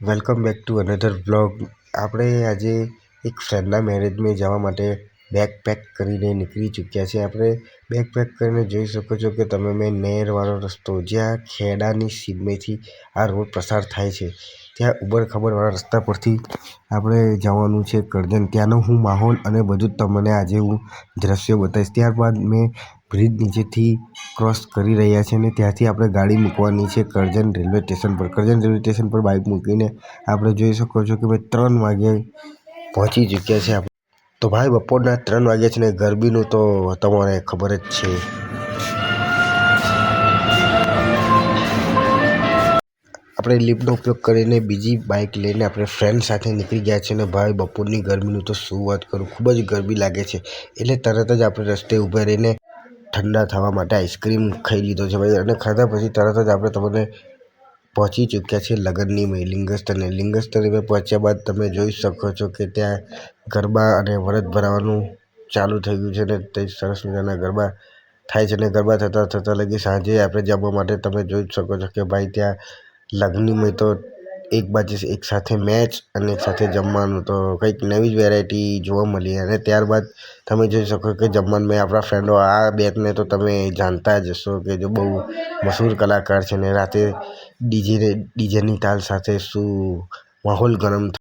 Welcome back to another vlog. આપણે આજે એક ફ્રેન્ડના મેરેજમાં જવા માટે બેગ પેક કરીને નીકળી ચૂક્યા છે. આપણે બેગ પેક કરીને જોઈ શકો છો કે તમે મેં નહેરવાળો રસ્તો જ્યાં ખેડાની સીમેથી આ રોડ પસાર થાય છે ત્યાં ઉબડ-ખાબડવાળા રસ્તા પરથી આપણે જવાનું છે કરજણ. ત્યાંનો હું માહોલ અને બધું તમને આજે હું દ્રશ્યો બતાવીશ. ત્યારબાદ મેં બ્રિજ નીચેથી ક્રોસ કરી રહ્યા છે અને ત્યાંથી આપણે ગાડી મૂકવાની છે કરજણ રેલવે સ્ટેશન પર. કરજણ રેલવે સ્ટેશન પર બાઇક મૂકીને આપણે જોઈ શકો છો કે ભાઈ 3 વાગે પહોંચી ચૂક્યા છે. તો ભાઈ બપોરના 3 વાગ્યા છે ને ગરબીનું તો તમારે ખબર જ છે. આપણે લિફ્ટનો ઉપયોગ કરીને બીજી બાઇક લઈને આપણે ફ્રેન્ડ સાથે નીકળી ગયા છે અને ભાઈ બપોરની ગરમીનું તો શું વાત કરું, ખૂબ જ ગરમી લાગે છે. એટલે તરત જ આપણે રસ્તે ઊભા રહીને ઠંડા થવા માટે આઈસ્ક્રીમ ખાઈ લીધો છે ભાઈ. અને ખાધા પછી તરત જ આપણે તમને પહોંચી ચૂક્યા છે લગ્નની લિંગસ્થાને. લિંગસ્થાને પહોંચ્યા બાદ તમે જોઈ શકો છો કે ત્યાં ગરબા અને વરદ ભરાવાનું ચાલુ થઈ ગયું છે અને તે સરસ મજાના ગરબા થાય છે. અને ગરબા થતાં લગી સાંજે આપણે જમવા માટે તમે જોઈ શકો છો કે ભાઈ ત્યાં લગ્નમાં તો એક બાજુ એક સાથે મેચ અને એક સાથે જમવાનું તો કંઈક નવી જ વેરાયટી જોવા મળી. અને ત્યારબાદ તમે જોઈ શકો કે જમવામાં આપણા ફ્રેન્ડો આ બેને તો તમે જાણતા જ હશો કે જો બહુ મશહૂર કલાકાર છે ને રાતે ડીજેની તાલ સાથે શું માહોલ ગરમ